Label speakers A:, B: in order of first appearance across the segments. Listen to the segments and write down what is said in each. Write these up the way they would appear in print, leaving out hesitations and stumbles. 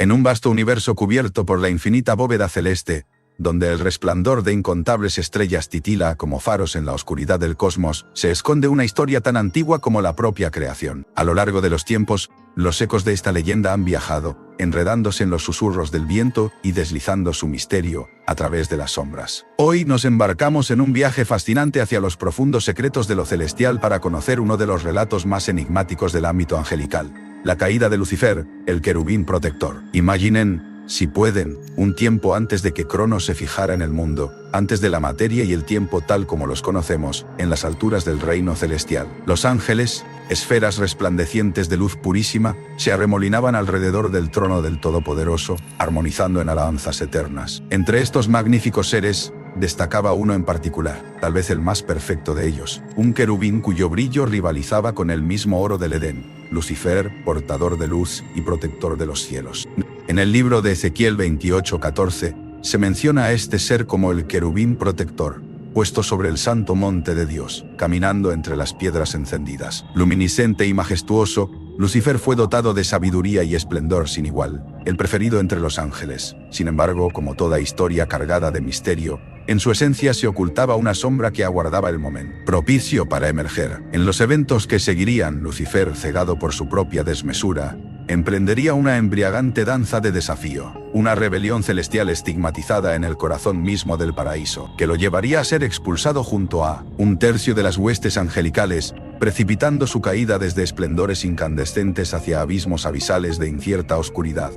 A: En un vasto universo cubierto por la infinita bóveda celeste, donde el resplandor de incontables estrellas titila como faros en la oscuridad del cosmos, se esconde una historia tan antigua como la propia creación. A lo largo de los tiempos, los ecos de esta leyenda han viajado, enredándose en los susurros del viento y deslizando su misterio a través de las sombras. Hoy nos embarcamos en un viaje fascinante hacia los profundos secretos de lo celestial para conocer uno de los relatos más enigmáticos del ámbito angelical: la caída de Lucifer, el querubín protector. Imaginen, si pueden, un tiempo antes de que Cronos se fijara en el mundo, antes de la materia y el tiempo tal como los conocemos, en las alturas del reino celestial. Los ángeles, esferas resplandecientes de luz purísima, se arremolinaban alrededor del trono del Todopoderoso, armonizando en alabanzas eternas. Entre estos magníficos seres, destacaba uno en particular, tal vez el más perfecto de ellos, un querubín cuyo brillo rivalizaba con el mismo oro del Edén: Lucifer, portador de luz y protector de los cielos. En el libro de Ezequiel 28:14, se menciona a este ser como el querubín protector, puesto sobre el santo monte de Dios, caminando entre las piedras encendidas. Luminiscente y majestuoso, Lucifer fue dotado de sabiduría y esplendor sin igual, el preferido entre los ángeles. Sin embargo, como toda historia cargada de misterio, en su esencia se ocultaba una sombra que aguardaba el momento propicio para emerger. En los eventos que seguirían, Lucifer, cegado por su propia desmesura, emprendería una embriagante danza de desafío, una rebelión celestial estigmatizada en el corazón mismo del paraíso, que lo llevaría a ser expulsado junto a un tercio de las huestes angelicales, precipitando su caída desde esplendores incandescentes hacia abismos abisales de incierta oscuridad.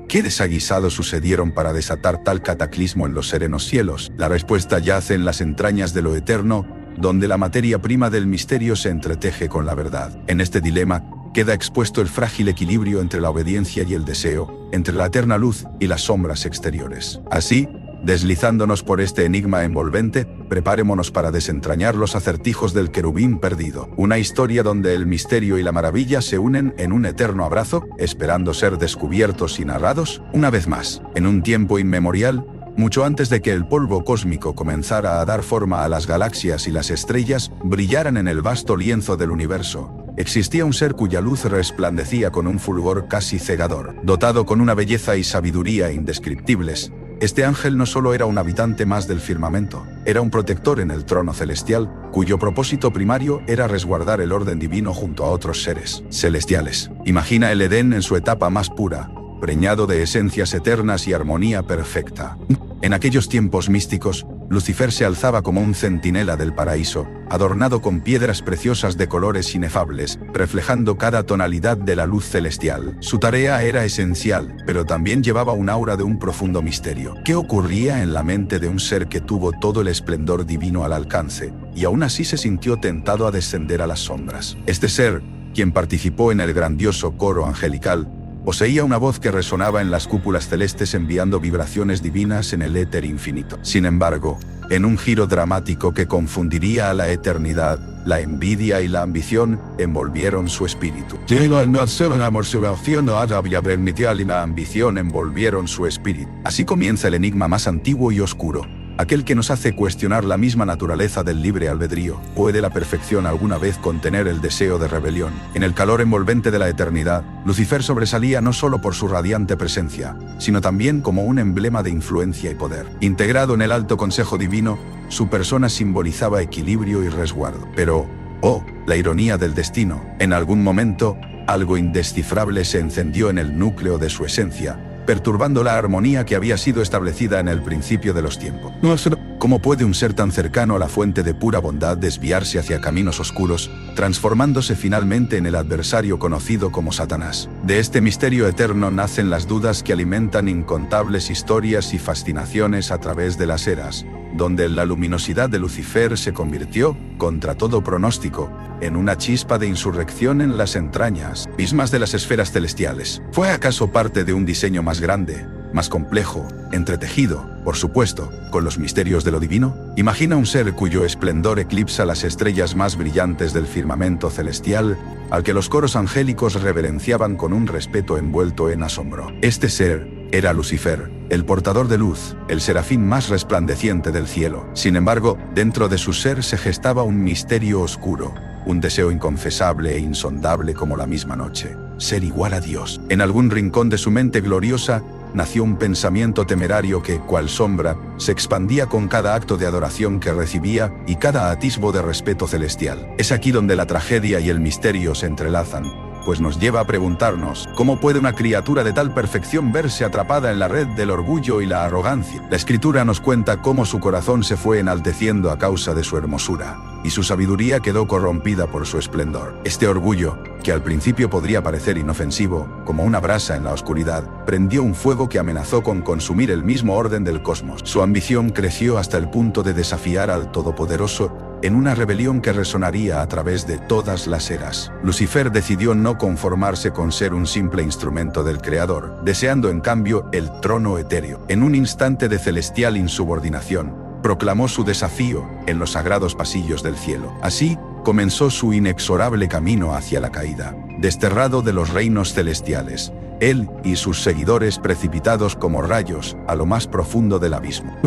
A: ¿Qué desaguisados sucedieron para desatar tal cataclismo en los serenos cielos? La respuesta yace en las entrañas de lo eterno, donde la materia prima del misterio se entreteje con la verdad. En este dilema queda expuesto el frágil equilibrio entre la obediencia y el deseo, entre la eterna luz y las sombras exteriores. Así, deslizándonos por este enigma envolvente, preparémonos para desentrañar los acertijos del querubín perdido. Una historia donde el misterio y la maravilla se unen en un eterno abrazo, esperando ser descubiertos y narrados una vez más. En un tiempo inmemorial, mucho antes de que el polvo cósmico comenzara a dar forma a las galaxias y las estrellas brillaran en el vasto lienzo del universo, existía un ser cuya luz resplandecía con un fulgor casi cegador. Dotado con una belleza y sabiduría indescriptibles, este ángel no solo era un habitante más del firmamento, era un protector en el trono celestial, cuyo propósito primario era resguardar el orden divino junto a otros seres celestiales. Imagina el Edén en su etapa más pura, preñado de esencias eternas y armonía perfecta. En aquellos tiempos místicos, Lucifer se alzaba como un centinela del paraíso, adornado con piedras preciosas de colores inefables, reflejando cada tonalidad de la luz celestial. Su tarea era esencial, pero también llevaba un aura de un profundo misterio. ¿Qué ocurría en la mente de un ser que tuvo todo el esplendor divino al alcance, y aún así se sintió tentado a descender a las sombras? Este ser, quien participó en el grandioso coro angelical, poseía una voz que resonaba en las cúpulas celestes enviando vibraciones divinas en el éter infinito. Sin embargo, en un giro dramático que confundiría a la eternidad, la envidia y la ambición envolvieron su espíritu. La ambición envolvieron su espíritu. Así comienza el enigma más antiguo y oscuro, aquel que nos hace cuestionar la misma naturaleza del libre albedrío. ¿Puede la perfección alguna vez contener el deseo de rebelión? En el calor envolvente de la eternidad, Lucifer sobresalía no solo por su radiante presencia, sino también como un emblema de influencia y poder. Integrado en el alto consejo divino, su persona simbolizaba equilibrio y resguardo. Pero, la ironía del destino, en algún momento, algo indescifrable se encendió en el núcleo de su esencia, perturbando la armonía que había sido establecida en el principio de los tiempos. ¿Cómo puede un ser tan cercano a la fuente de pura bondad desviarse hacia caminos oscuros, transformándose finalmente en el adversario conocido como Satanás? De este misterio eterno nacen las dudas que alimentan incontables historias y fascinaciones a través de las eras, donde la luminosidad de Lucifer se convirtió, contra todo pronóstico, en una chispa de insurrección en las entrañas mismas de las esferas celestiales. ¿Fue acaso parte de un diseño más grande, más complejo, entretejido, por supuesto, con los misterios de lo divino? Imagina un ser cuyo esplendor eclipsa las estrellas más brillantes del firmamento celestial, al que los coros angélicos reverenciaban con un respeto envuelto en asombro. Este ser era Lucifer, el portador de luz, el serafín más resplandeciente del cielo. Sin embargo, dentro de su ser se gestaba un misterio oscuro, un deseo inconfesable e insondable como la misma noche. ser igual a Dios. En algún rincón de su mente gloriosa, nació un pensamiento temerario que, cual sombra, se expandía con cada acto de adoración que recibía y cada atisbo de respeto celestial. Es aquí donde la tragedia y el misterio se entrelazan, pues nos lleva a preguntarnos, ¿cómo puede una criatura de tal perfección verse atrapada en la red del orgullo y la arrogancia? La Escritura nos cuenta cómo su corazón se fue enalteciendo a causa de su hermosura, y su sabiduría quedó corrompida por su esplendor. Este orgullo, que al principio podría parecer inofensivo, como una brasa en la oscuridad, prendió un fuego que amenazó con consumir el mismo orden del cosmos. Su ambición creció hasta el punto de desafiar al Todopoderoso en una rebelión que resonaría a través de todas las eras. Lucifer decidió no conformarse con ser un simple instrumento del Creador, deseando en cambio el trono etéreo. En un instante de celestial insubordinación, proclamó su desafío en los sagrados pasillos del cielo. Así, comenzó su inexorable camino hacia la caída, desterrado de los reinos celestiales, él y sus seguidores precipitados como rayos a lo más profundo del abismo.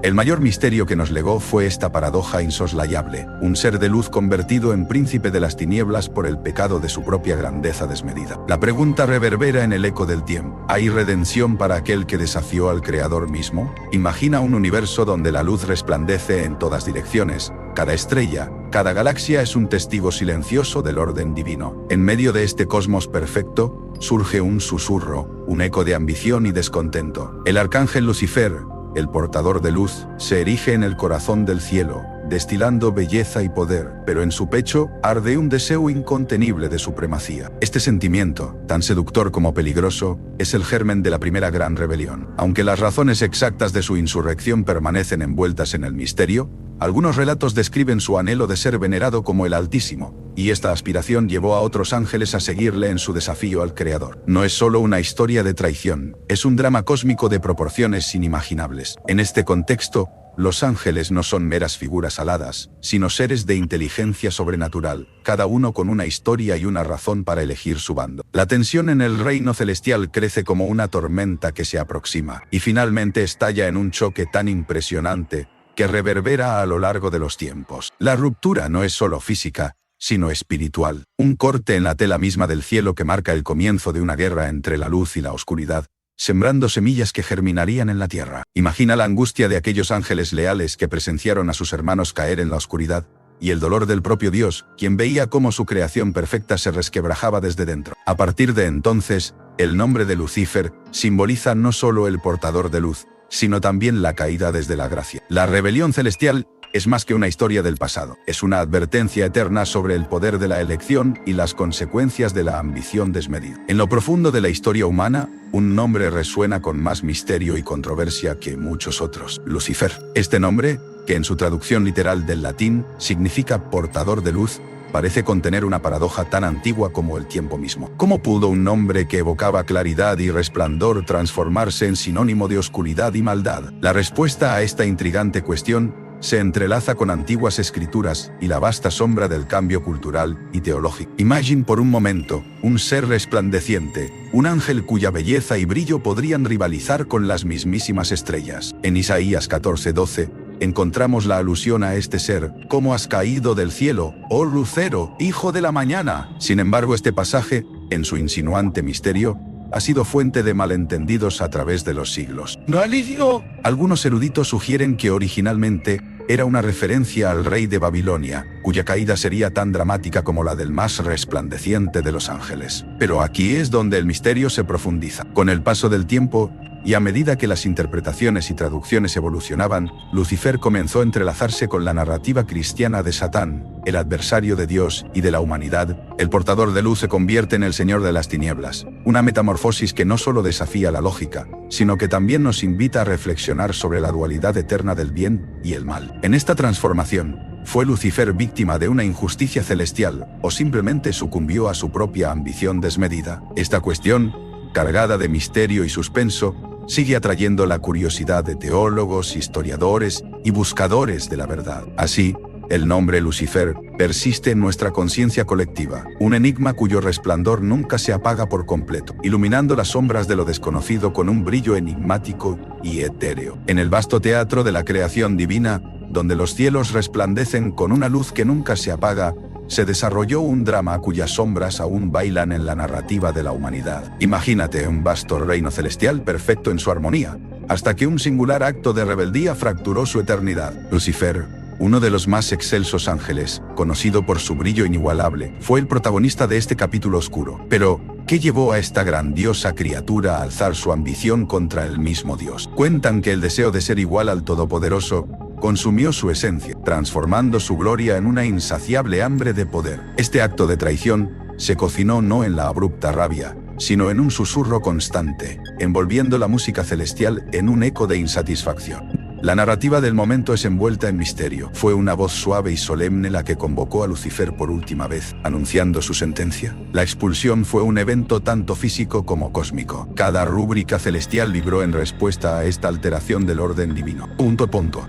A: El mayor misterio que nos legó fue esta paradoja insoslayable, un ser de luz convertido en príncipe de las tinieblas por el pecado de su propia grandeza desmedida. La pregunta reverbera en el eco del tiempo. ¿Hay redención para aquel que desafió al Creador mismo? Imagina un universo donde la luz resplandece en todas direcciones. Cada estrella, cada galaxia es un testigo silencioso del orden divino. En medio de este cosmos perfecto, surge un susurro, un eco de ambición y descontento. El arcángel Lucifer, el portador de luz, se erige en el corazón del cielo, destilando belleza y poder, pero en su pecho arde un deseo incontenible de supremacía. Este sentimiento, tan seductor como peligroso, es el germen de la primera gran rebelión. Aunque las razones exactas de su insurrección permanecen envueltas en el misterio, algunos relatos describen su anhelo de ser venerado como el Altísimo, y esta aspiración llevó a otros ángeles a seguirle en su desafío al Creador. No es solo una historia de traición, es un drama cósmico de proporciones inimaginables. En este contexto, los ángeles no son meras figuras aladas, sino seres de inteligencia sobrenatural, cada uno con una historia y una razón para elegir su bando. La tensión en el reino celestial crece como una tormenta que se aproxima, y finalmente estalla en un choque tan impresionante que reverbera a lo largo de los tiempos. La ruptura no es solo física, sino espiritual. Un corte en la tela misma del cielo que marca el comienzo de una guerra entre la luz y la oscuridad, sembrando semillas que germinarían en la tierra. Imagina la angustia de aquellos ángeles leales que presenciaron a sus hermanos caer en la oscuridad, y el dolor del propio Dios, quien veía cómo su creación perfecta se resquebrajaba desde dentro. A partir de entonces, el nombre de Lucifer simboliza no solo el portador de luz, sino también la caída desde la gracia. La rebelión celestial es más que una historia del pasado, es una advertencia eterna sobre el poder de la elección y las consecuencias de la ambición desmedida. En lo profundo de la historia humana, un nombre resuena con más misterio y controversia que muchos otros: Lucifer. Este nombre, que en su traducción literal del latín significa portador de luz, parece contener una paradoja tan antigua como el tiempo mismo. ¿Cómo pudo un nombre que evocaba claridad y resplandor transformarse en sinónimo de oscuridad y maldad? La respuesta a esta intrigante cuestión se entrelaza con antiguas escrituras y la vasta sombra del cambio cultural y teológico. Imagine por un momento un ser resplandeciente, un ángel cuya belleza y brillo podrían rivalizar con las mismísimas estrellas. En Isaías 14:12, encontramos la alusión a este ser: «¿Cómo has caído del cielo, oh lucero, hijo de la mañana?». Sin embargo, este pasaje, en su insinuante misterio, ha sido fuente de malentendidos a través de los siglos. ¡Galicio! Algunos eruditos sugieren que originalmente era una referencia al rey de Babilonia, cuya caída sería tan dramática como la del más resplandeciente de los ángeles. Pero aquí es donde el misterio se profundiza. Con el paso del tiempo, y a medida que las interpretaciones y traducciones evolucionaban, Lucifer comenzó a entrelazarse con la narrativa cristiana de Satán, el adversario de Dios y de la humanidad. El portador de luz se convierte en el señor de las tinieblas, una metamorfosis que no solo desafía la lógica, sino que también nos invita a reflexionar sobre la dualidad eterna del bien y el mal. En esta transformación, ¿fue Lucifer víctima de una injusticia celestial o simplemente sucumbió a su propia ambición desmedida? Esta cuestión, cargada de misterio y suspenso, sigue atrayendo la curiosidad de teólogos, historiadores y buscadores de la verdad. Así, el nombre Lucifer persiste en nuestra conciencia colectiva, un enigma cuyo resplandor nunca se apaga por completo, iluminando las sombras de lo desconocido con un brillo enigmático y etéreo. En el vasto teatro de la creación divina, donde los cielos resplandecen con una luz que nunca se apaga, se desarrolló un drama cuyas sombras aún bailan en la narrativa de la humanidad. Imagínate un vasto reino celestial perfecto en su armonía, hasta que un singular acto de rebeldía fracturó su eternidad. Lucifer, uno de los más excelsos ángeles, conocido por su brillo inigualable, fue el protagonista de este capítulo oscuro. Pero, ¿qué llevó a esta grandiosa criatura a alzar su ambición contra el mismo Dios? Cuentan que el deseo de ser igual al Todopoderoso consumió su esencia, transformando su gloria en una insaciable hambre de poder. Este acto de traición se cocinó no en la abrupta rabia, sino en un susurro constante, envolviendo la música celestial en un eco de insatisfacción. La narrativa del momento es envuelta en misterio. Fue una voz suave y solemne la que convocó a Lucifer por última vez, anunciando su sentencia. La expulsión fue un evento tanto físico como cósmico. Cada rúbrica celestial vibró en respuesta a esta alteración del orden divino.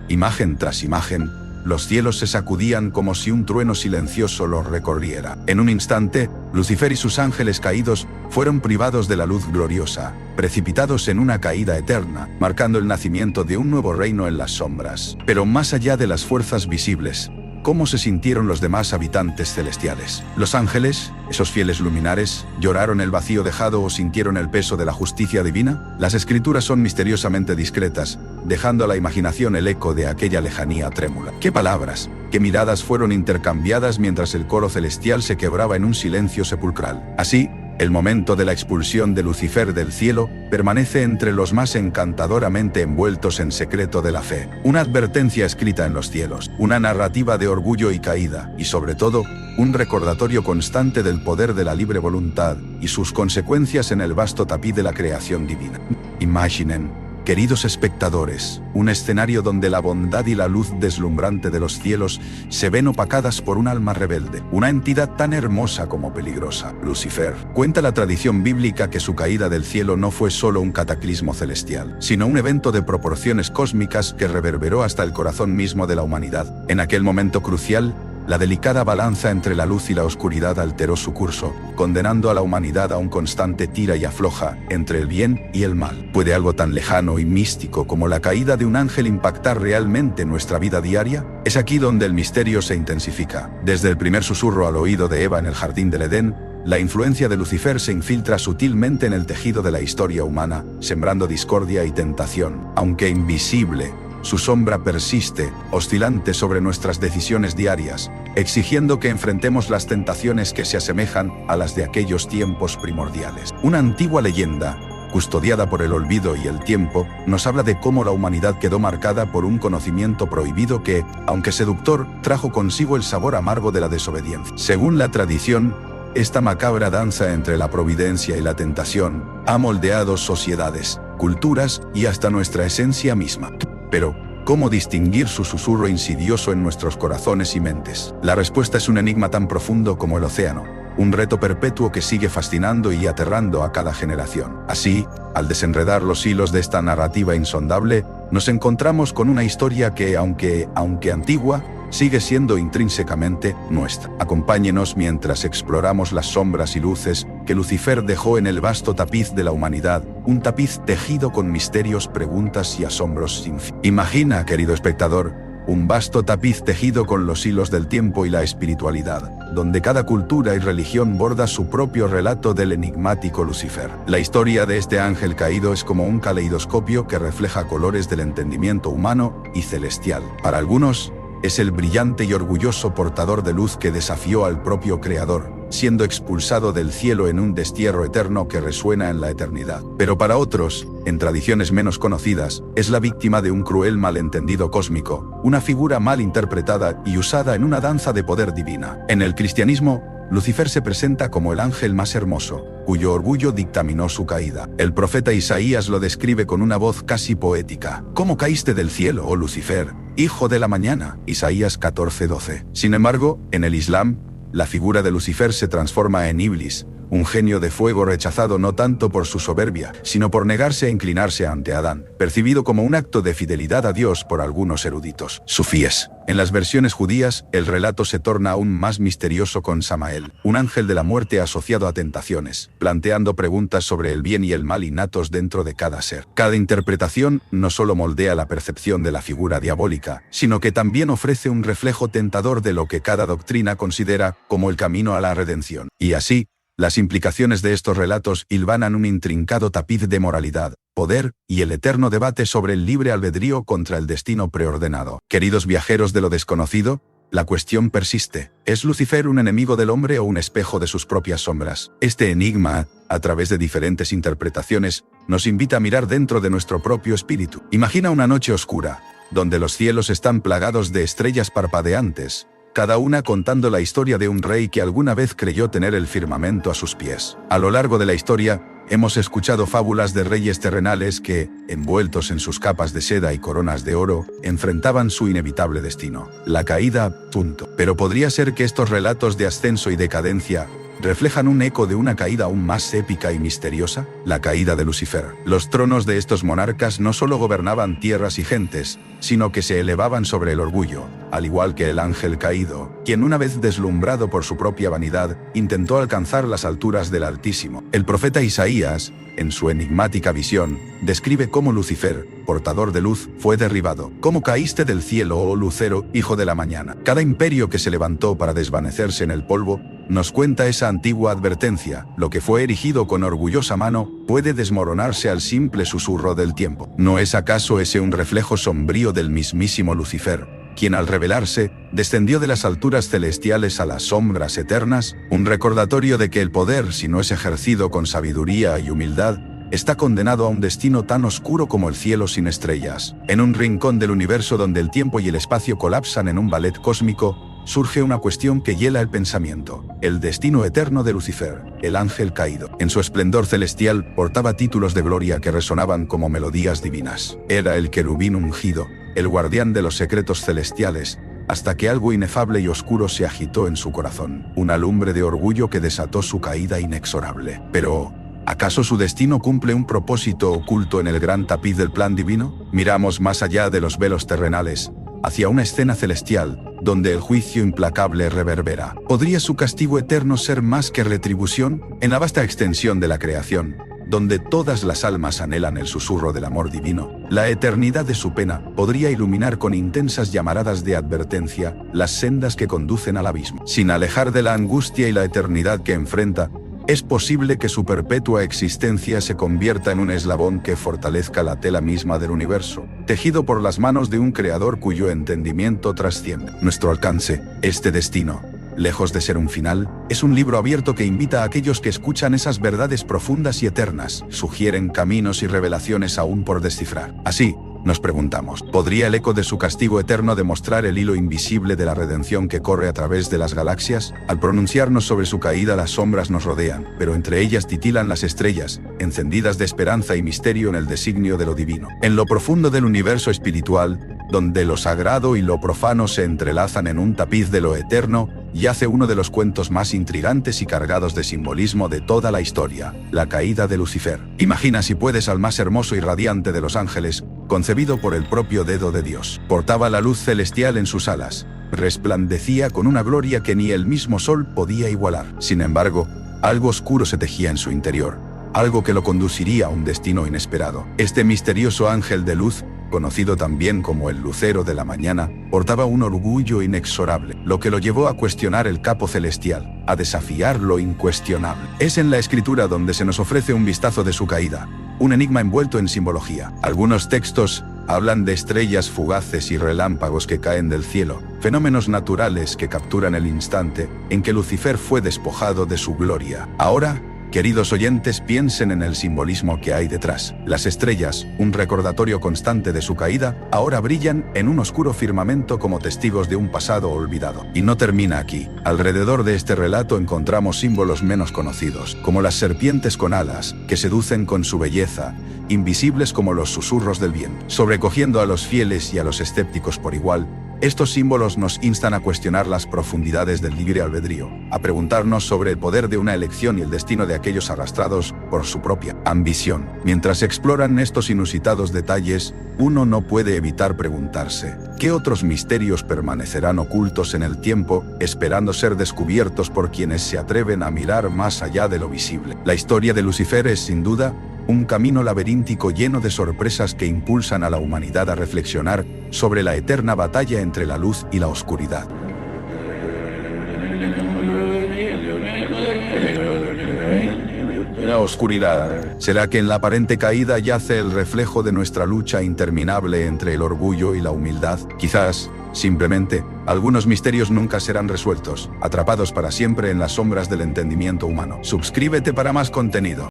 A: Imagen tras imagen, los cielos se sacudían como si un trueno silencioso los recorriera. En un instante, Lucifer y sus ángeles caídos fueron privados de la luz gloriosa, precipitados en una caída eterna, marcando el nacimiento de un nuevo reino en las sombras. Pero más allá de las fuerzas visibles, ¿cómo se sintieron los demás habitantes celestiales? Los ángeles, esos fieles luminares, ¿lloraron el vacío dejado o sintieron el peso de la justicia divina? Las escrituras son misteriosamente discretas, dejando a la imaginación el eco de aquella lejanía trémula. ¿Qué palabras, qué miradas fueron intercambiadas mientras el coro celestial se quebraba en un silencio sepulcral? Así, el momento de la expulsión de Lucifer del cielo permanece entre los más encantadoramente envueltos en secreto de la fe. Una advertencia escrita en los cielos, una narrativa de orgullo y caída, y sobre todo, un recordatorio constante del poder de la libre voluntad y sus consecuencias en el vasto tapiz de la creación divina. Imaginen, queridos espectadores, un escenario donde la bondad y la luz deslumbrante de los cielos se ven opacadas por un alma rebelde, una entidad tan hermosa como peligrosa, Lucifer. Cuenta la tradición bíblica que su caída del cielo no fue solo un cataclismo celestial, sino un evento de proporciones cósmicas que reverberó hasta el corazón mismo de la humanidad. En aquel momento crucial, la delicada balanza entre la luz y la oscuridad alteró su curso, condenando a la humanidad a un constante tira y afloja entre el bien y el mal. ¿Puede algo tan lejano y místico como la caída de un ángel impactar realmente nuestra vida diaria? Es aquí donde el misterio se intensifica. Desde el primer susurro al oído de Eva en el jardín del Edén, la influencia de Lucifer se infiltra sutilmente en el tejido de la historia humana, sembrando discordia y tentación. Aunque invisible, su sombra persiste, oscilante sobre nuestras decisiones diarias, exigiendo que enfrentemos las tentaciones que se asemejan a las de aquellos tiempos primordiales. Una antigua leyenda, custodiada por el olvido y el tiempo, nos habla de cómo la humanidad quedó marcada por un conocimiento prohibido que, aunque seductor, trajo consigo el sabor amargo de la desobediencia. Según la tradición, esta macabra danza entre la providencia y la tentación ha moldeado sociedades, culturas y hasta nuestra esencia misma. Pero, ¿cómo distinguir su susurro insidioso en nuestros corazones y mentes? La respuesta es un enigma tan profundo como el océano, un reto perpetuo que sigue fascinando y aterrando a cada generación. Así, al desenredar los hilos de esta narrativa insondable, nos encontramos con una historia que, aunque antigua, sigue siendo intrínsecamente nuestra. Acompáñenos mientras exploramos las sombras y luces que Lucifer dejó en el vasto tapiz de la humanidad, un tapiz tejido con misterios, preguntas y asombros sin fin. Imagina, querido espectador, un vasto tapiz tejido con los hilos del tiempo y la espiritualidad, donde cada cultura y religión borda su propio relato del enigmático Lucifer. La historia de este ángel caído es como un caleidoscopio que refleja colores del entendimiento humano y celestial. Para algunos, es el brillante y orgulloso portador de luz que desafió al propio Creador, siendo expulsado del cielo en un destierro eterno que resuena en la eternidad. Pero para otros, en tradiciones menos conocidas, es la víctima de un cruel malentendido cósmico, una figura mal interpretada y usada en una danza de poder divina. En el cristianismo, Lucifer se presenta como el ángel más hermoso, cuyo orgullo dictaminó su caída. El profeta Isaías lo describe con una voz casi poética. ¿Cómo caíste del cielo, oh Lucifer, hijo de la mañana? Isaías 14:12. Sin embargo, en el Islam, la figura de Lucifer se transforma en Iblis, un genio de fuego rechazado no tanto por su soberbia, sino por negarse a inclinarse ante Adán, percibido como un acto de fidelidad a Dios por algunos eruditos sufíes. En las versiones judías, el relato se torna aún más misterioso con Samael, un ángel de la muerte asociado a tentaciones, planteando preguntas sobre el bien y el mal innatos dentro de cada ser. Cada interpretación no solo moldea la percepción de la figura diabólica, sino que también ofrece un reflejo tentador de lo que cada doctrina considera como el camino a la redención. Y así, las implicaciones de estos relatos hilvanan un intrincado tapiz de moralidad, poder y el eterno debate sobre el libre albedrío contra el destino preordenado. Queridos viajeros de lo desconocido, la cuestión persiste. ¿Es Lucifer un enemigo del hombre o un espejo de sus propias sombras? Este enigma, a través de diferentes interpretaciones, nos invita a mirar dentro de nuestro propio espíritu. Imagina una noche oscura, donde los cielos están plagados de estrellas parpadeantes, cada una contando la historia de un rey que alguna vez creyó tener el firmamento a sus pies. A lo largo de la historia, hemos escuchado fábulas de reyes terrenales que, envueltos en sus capas de seda y coronas de oro, enfrentaban su inevitable destino, la caída, punto. Pero podría ser que estos relatos de ascenso y decadencia reflejan un eco de una caída aún más épica y misteriosa, la caída de Lucifer. Los tronos de estos monarcas no solo gobernaban tierras y gentes, sino que se elevaban sobre el orgullo, al igual que el ángel caído, quien una vez deslumbrado por su propia vanidad, intentó alcanzar las alturas del Altísimo. El profeta Isaías, en su enigmática visión, describe cómo Lucifer, portador de luz, fue derribado. «Cómo caíste del cielo, oh Lucero, hijo de la mañana». Cada imperio que se levantó para desvanecerse en el polvo, nos cuenta esa antigua advertencia: lo que fue erigido con orgullosa mano, puede desmoronarse al simple susurro del tiempo. ¿No es acaso ese un reflejo sombrío del mismísimo Lucifer, quien al rebelarse, descendió de las alturas celestiales a las sombras eternas? Un recordatorio de que el poder, si no es ejercido con sabiduría y humildad, está condenado a un destino tan oscuro como el cielo sin estrellas. En un rincón del universo donde el tiempo y el espacio colapsan en un ballet cósmico, surge una cuestión que hiela el pensamiento: el destino eterno de Lucifer, el ángel caído. En su esplendor celestial, portaba títulos de gloria que resonaban como melodías divinas. Era el querubín ungido, el guardián de los secretos celestiales, hasta que algo inefable y oscuro se agitó en su corazón, una lumbre de orgullo que desató su caída inexorable. Pero, ¿acaso su destino cumple un propósito oculto en el gran tapiz del plan divino? Miramos más allá de los velos terrenales, hacia una escena celestial, donde el juicio implacable reverbera. ¿Podría su castigo eterno ser más que retribución? En la vasta extensión de la creación, donde todas las almas anhelan el susurro del amor divino, la eternidad de su pena podría iluminar con intensas llamaradas de advertencia las sendas que conducen al abismo. Sin alejar de la angustia y la eternidad que enfrenta, es posible que su perpetua existencia se convierta en un eslabón que fortalezca la tela misma del universo, tejido por las manos de un creador cuyo entendimiento trasciende nuestro alcance. Este destino, lejos de ser un final, es un libro abierto que invita a aquellos que escuchan esas verdades profundas y eternas, sugieren caminos y revelaciones aún por descifrar. Así, nos preguntamos, ¿podría el eco de su castigo eterno demostrar el hilo invisible de la redención que corre a través de las galaxias? Al pronunciarnos sobre su caída, las sombras nos rodean, pero entre ellas titilan las estrellas, encendidas de esperanza y misterio en el designio de lo divino. En lo profundo del universo espiritual, donde lo sagrado y lo profano se entrelazan en un tapiz de lo eterno, yace uno de los cuentos más intrigantes y cargados de simbolismo de toda la historia: la caída de Lucifer. Imagina, si puedes, al más hermoso y radiante de los ángeles, concebido por el propio dedo de Dios. Portaba la luz celestial en sus alas, resplandecía con una gloria que ni el mismo sol podía igualar. Sin embargo, algo oscuro se tejía en su interior, algo que lo conduciría a un destino inesperado. Este misterioso ángel de luz, conocido también como el Lucero de la Mañana, portaba un orgullo inexorable, lo que lo llevó a cuestionar el capo celestial, a desafiar lo incuestionable. Es en la escritura donde se nos ofrece un vistazo de su caída, un enigma envuelto en simbología. Algunos textos hablan de estrellas fugaces y relámpagos que caen del cielo, fenómenos naturales que capturan el instante en que Lucifer fue despojado de su gloria. Ahora, queridos oyentes, piensen en el simbolismo que hay detrás. Las estrellas, un recordatorio constante de su caída, ahora brillan en un oscuro firmamento como testigos de un pasado olvidado. Y no termina aquí. Alrededor de este relato encontramos símbolos menos conocidos, como las serpientes con alas, que seducen con su belleza, invisibles como los susurros del viento. Sobrecogiendo a los fieles y a los escépticos por igual, Estos símbolos nos instan a cuestionar las profundidades del libre albedrío, a preguntarnos sobre el poder de una elección y el destino de aquellos arrastrados por su propia ambición. Mientras exploran estos inusitados detalles, uno no puede evitar preguntarse, ¿qué otros misterios permanecerán ocultos en el tiempo, esperando ser descubiertos por quienes se atreven a mirar más allá de lo visible? La historia de Lucifer es, sin duda, un camino laberíntico lleno de sorpresas que impulsan a la humanidad a reflexionar sobre la eterna batalla entre la luz y la oscuridad. La oscuridad. ¿Será que en la aparente caída yace el reflejo de nuestra lucha interminable entre el orgullo y la humildad? Quizás, simplemente, algunos misterios nunca serán resueltos, atrapados para siempre en las sombras del entendimiento humano. Suscríbete para más contenido.